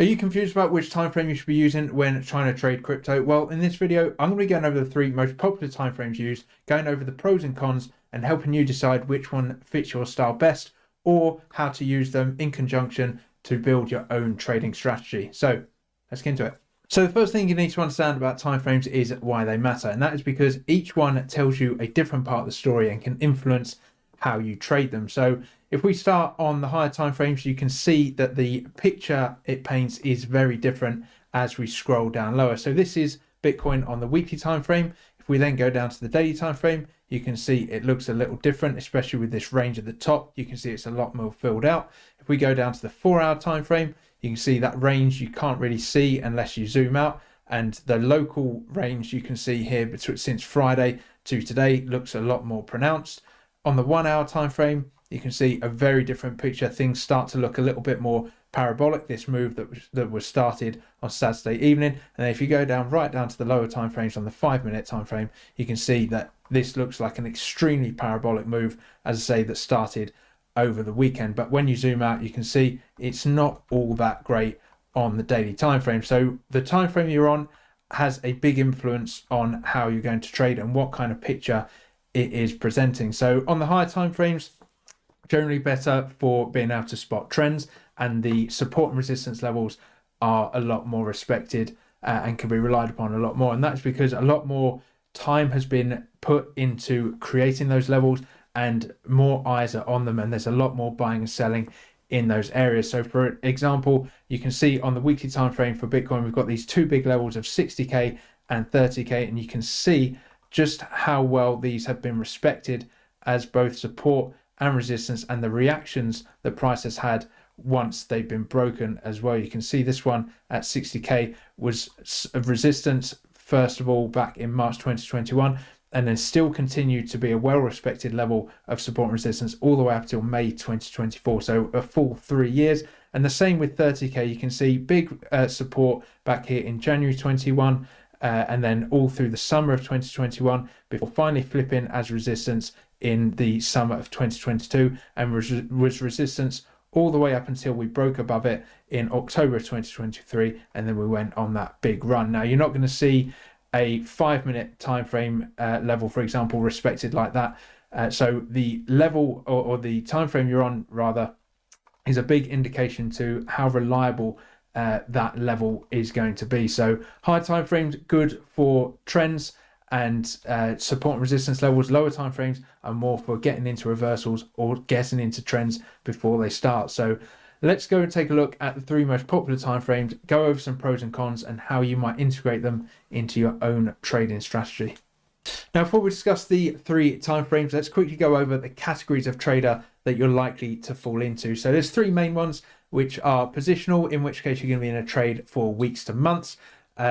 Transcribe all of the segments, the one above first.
Are you confused about which time frame you should be using when trying to trade crypto? Well, in this video, I'm going to be going over the three most popular time frames used, going over the pros and cons, and helping you decide which one fits your style best, or how to use them in conjunction to build your own trading strategy. So let's get into it. So the first thing you need to understand about timeframes is why they matter, and that is because each one tells you a different part of the story and can influence how you trade them. So if we start on the higher time frames, you can see that the picture it paints is very different as we scroll down lower. So this is Bitcoin on the weekly time frame. If we then go down to the daily time frame, you can see it looks a little different, especially with this range at the top. You can see it's a lot more filled out. If we go down to the 4-hour time frame, you can see that range you can't really see unless you zoom out, and the local range you can see here since Friday to today looks a lot more pronounced. On the 1-hour time frame, you can see a very different picture. Things start to look a little bit more parabolic, this move that was started on Saturday evening. And if you go right down to the lower time frames on the 5-minute time frame, you can see that this looks like an extremely parabolic move, as I say, that started over the weekend. But when you zoom out, you can see it's not all that great on the daily time frame. So the time frame you're on has a big influence on how you're going to trade and what kind of picture it is presenting. So on the higher time frames, generally better for being able to spot trends, and the support and resistance levels are a lot more respected and can be relied upon a lot more. And that's because a lot more time has been put into creating those levels and more eyes are on them, and there's a lot more buying and selling in those areas. So for example, you can see on the weekly time frame for Bitcoin, we've got these two big levels of 60k and 30k, and you can see just how well these have been respected as both support and resistance, and the reactions the price has had once they've been broken as well. You can see this one at 60k was a resistance first of all back in March 2021, and then still continued to be a well-respected level of support and resistance all the way up till May 2024, so a full 3 years. And the same with 30k. You can see big support back here in January 21, and then all through the summer of 2021, before finally flipping as resistance in the summer of 2022, and was resistance all the way up until we broke above it in October of 2023, and then we went on that big run. Now, you're not going to see a 5-minute time frame level, for example, respected like that. So the level or the time frame you're on, rather, is a big indication to how reliable that level is going to be. So high time frames good for trends and support and resistance levels. Lower time frames are more for getting into reversals or getting into trends before they start. So let's go and take a look at the three most popular time frames, go over some pros and cons and how you might integrate them into your own trading strategy. Now, before we discuss the three time frames, let's quickly go over the categories of trader that you're likely to fall into. So there's three main ones, which are positional, in which case you're going to be in a trade for weeks to months,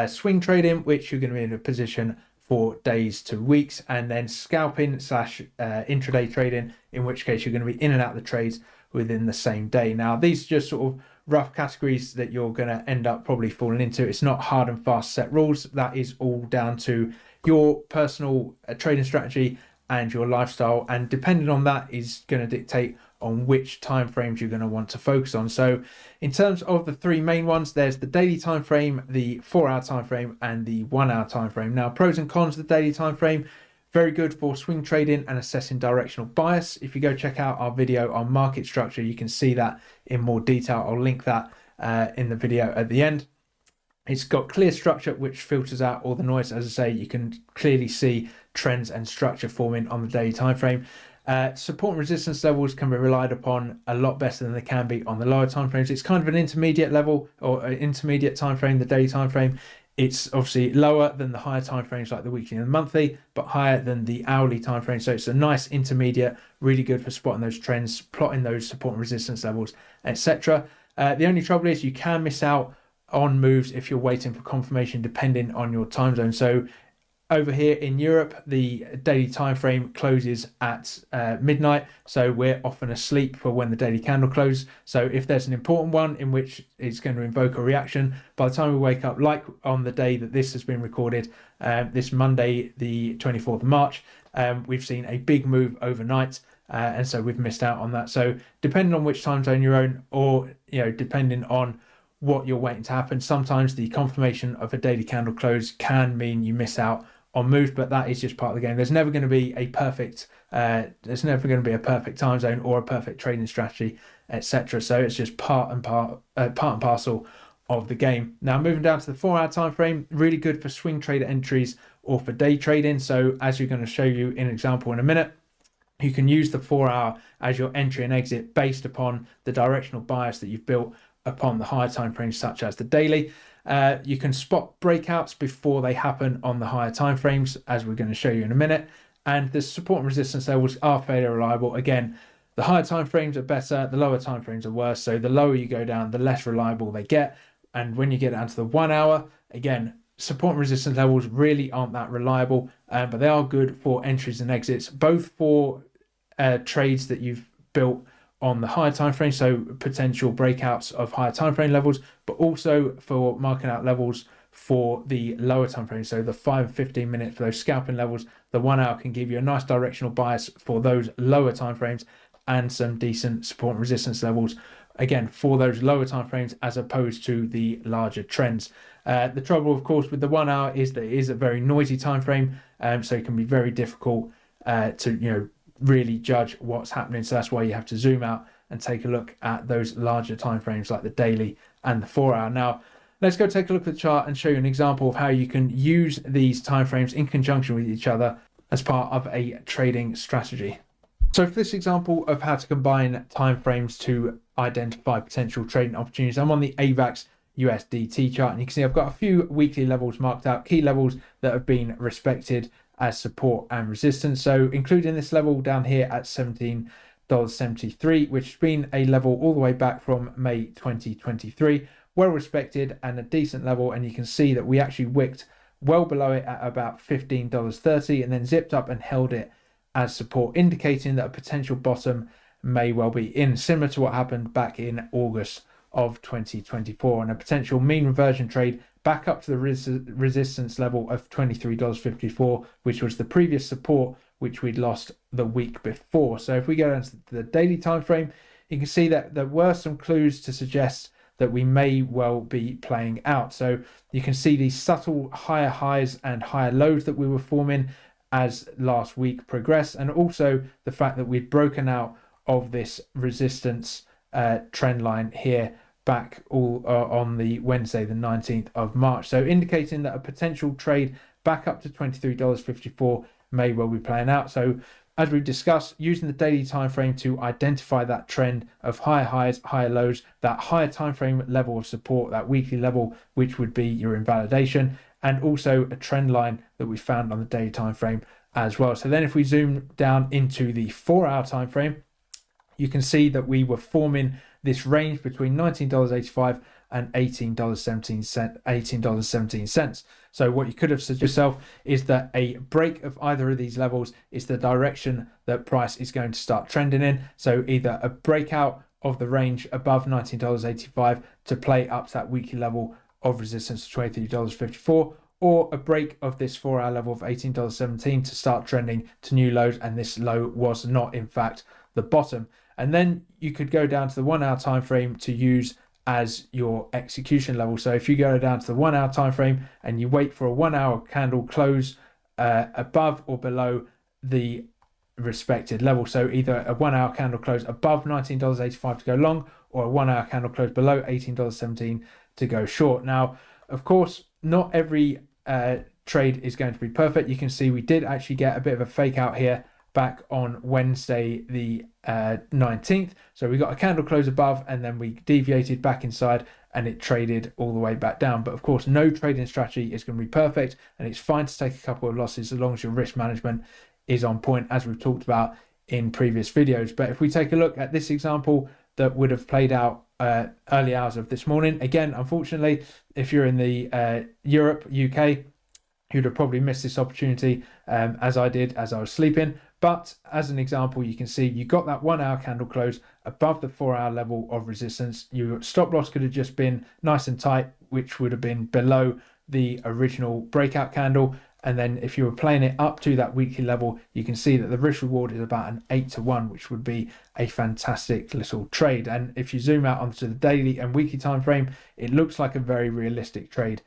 swing trading, which you're going to be in a position for days to weeks, and then scalping / intraday trading, in which case you're going to be in and out of the trades within the same day. Now, these are just sort of rough categories that you're going to end up probably falling into. It's not hard and fast set rules. That is all down to your personal trading strategy and your lifestyle, and depending on that is going to dictate on which time frames you're going to want to focus on. So in terms of the three main ones, there's the daily time frame, the 4-hour time frame, and the 1-hour time frame. Now, pros and cons of the daily time frame: very good for swing trading and assessing directional bias. If you go check out our video on market structure, you can see that in more detail. I'll link that in the video at the end. It's got clear structure, which filters out all the noise. As I say, you can clearly see trends and structure forming on the daily time frame. Support and resistance levels can be relied upon a lot better than they can be on the lower time frames. It's kind of an intermediate level or an intermediate time frame, the daily time frame. It's obviously lower than the higher time frames like the weekly and the monthly, but higher than the hourly time frame. So it's a nice intermediate, really good for spotting those trends, plotting those support and resistance levels, etc. The only trouble is you can miss out on moves if you're waiting for confirmation, depending on your time zone. So over here in Europe, the daily time frame closes at midnight, so we're often asleep for when the daily candle closes. So if there's an important one in which it's going to invoke a reaction, by the time we wake up, like on the day that this has been recorded, this Monday the 24th of March, we've seen a big move overnight, and so we've missed out on that. So depending on which time zone you're on, or depending on what you're waiting to happen. Sometimes the confirmation of a daily candle close can mean you miss out on moves, but that is just part of the game. There's never going to be a perfect time zone or a perfect trading strategy, etc. So it's just part and parcel of the game. Now moving down to the 4-hour time frame, really good for swing trader entries or for day trading. So as you're going to show you in an example in a minute, you can use the 4-hour as your entry and exit based upon the directional bias that you've built upon the higher time frames, such as the daily. You can spot breakouts before they happen on the higher time frames, as we're going to show you in a minute. And the support and resistance levels are fairly reliable. Again, the higher time frames are better, the lower time frames are worse. So the lower you go down, the less reliable they get. And when you get down to the 1 hour, again, support and resistance levels really aren't that reliable, but they are good for entries and exits, both for trades that you've built on the higher time frame, so potential breakouts of higher time frame levels, but also for marking out levels for the lower time frame. So the 5 and 15 minutes for those scalping levels, the 1 hour can give you a nice directional bias for those lower time frames and some decent support and resistance levels, again, for those lower time frames as opposed to the larger trends. The trouble, of course, with the 1 hour is that it is a very noisy time frame, so it can be very difficult to really judge what's happening. So that's why you have to zoom out and take a look at those larger time frames like the daily and the 4 hour. Now let's go take a look at the chart and show you an example of how you can use these time frames in conjunction with each other as part of a trading strategy. So for this example of how to combine time frames to identify potential trading opportunities, I'm on the AVAX USDT chart, and you can see I've got a few weekly levels marked out, key levels that have been respected as support and resistance. So including this level down here at $17.73, which has been a level all the way back from May 2023, well respected and a decent level. And you can see that we actually wicked well below it at about $15.30 and then zipped up and held it as support, indicating that a potential bottom may well be in, similar to what happened back in August of 2024, and a potential mean reversion trade back up to the resistance level of $23.54, which was the previous support which we'd lost the week before. So if we go down to the daily time frame, you can see that there were some clues to suggest that we may well be playing out. So you can see these subtle higher highs and higher lows that we were forming as last week progressed, and also the fact that we'd broken out of this resistance trend line here back on the Wednesday the 19th of March, so indicating that a potential trade back up to $23.54 may well be playing out. So as we've discussed, using the daily time frame to identify that trend of higher highs, higher lows, that higher time frame level of support, that weekly level, which would be your invalidation, and also a trend line that we found on the daily time frame as well. So then if we zoom down into the 4-hour time frame, you can see that we were forming this range between $19.85 and $18.17. So what you could have said yourself is that a break of either of these levels is the direction that price is going to start trending in. So either a breakout of the range above $19.85 to play up to that weekly level of resistance of $23.54, or a break of this 4-hour level of $18.17 to start trending to new lows, and this low was not in fact the bottom. And then you could go down to the 1 hour time frame to use as your execution level. So if you go down to the 1 hour time frame and you wait for a 1 hour candle close above or below the respected level, so either a 1 hour candle close above $19.85 to go long, or a 1 hour candle close below $18.17 to go short. Now, of course, not every trade is going to be perfect. You can see we did actually get a bit of a fake out here back on Wednesday the 19th. So we got a candle close above and then we deviated back inside and it traded all the way back down. But of course, no trading strategy is going to be perfect, and it's fine to take a couple of losses as long as your risk management is on point, as we've talked about in previous videos. But if we take a look at this example that would have played out early hours of this morning, again, unfortunately, if you're in the Europe, UK, you'd have probably missed this opportunity as I did as I was sleeping. But as an example, you can see you got that 1 hour candle close above the 4 hour level of resistance. Your stop loss could have just been nice and tight, which would have been below the original breakout candle, And then if you were playing it up to that weekly level, you can see that the risk reward is about an 8-to-1, which would be a fantastic little trade. And if you zoom out onto the daily and weekly time frame, it looks like a very realistic trade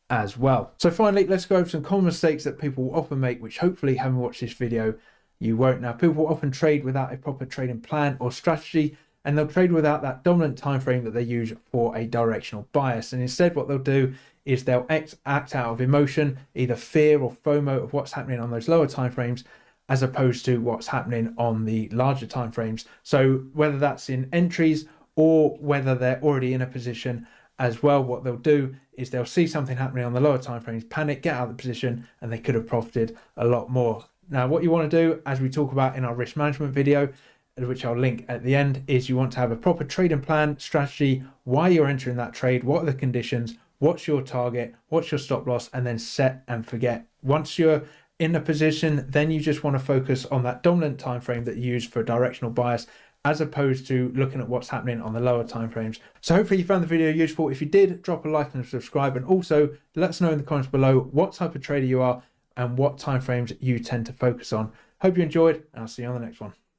as well. So finally, let's go over some common mistakes that people will often make, which hopefully, having watched this video, you won't. Now, people will often trade without a proper trading plan or strategy, and they'll trade without that dominant time frame that they use for a directional bias. And instead, what they'll do is they'll act out of emotion, either fear or FOMO of what's happening on those lower time frames, as opposed to what's happening on the larger time frames. So whether that's in entries or whether they're already in a position as well, what they'll do is they'll see something happening on the lower time frames, panic, get out of the position, and they could have profited a lot more. Now, what you want to do, as we talk about in our risk management video, which I'll link at the end, is you want to have a proper trading plan, strategy, why you're entering that trade, what are the conditions, what's your target, what's your stop loss, and then set and forget. Once you're in a position, then you just want to focus on that dominant time frame that you use for directional bias, as opposed to looking at what's happening on the lower time frames. So hopefully you found the video useful. If you did, drop a like and subscribe, and also let us know in the comments below what type of trader you are and what time frames you tend to focus on. Hope you enjoyed, and I'll see you on the next one.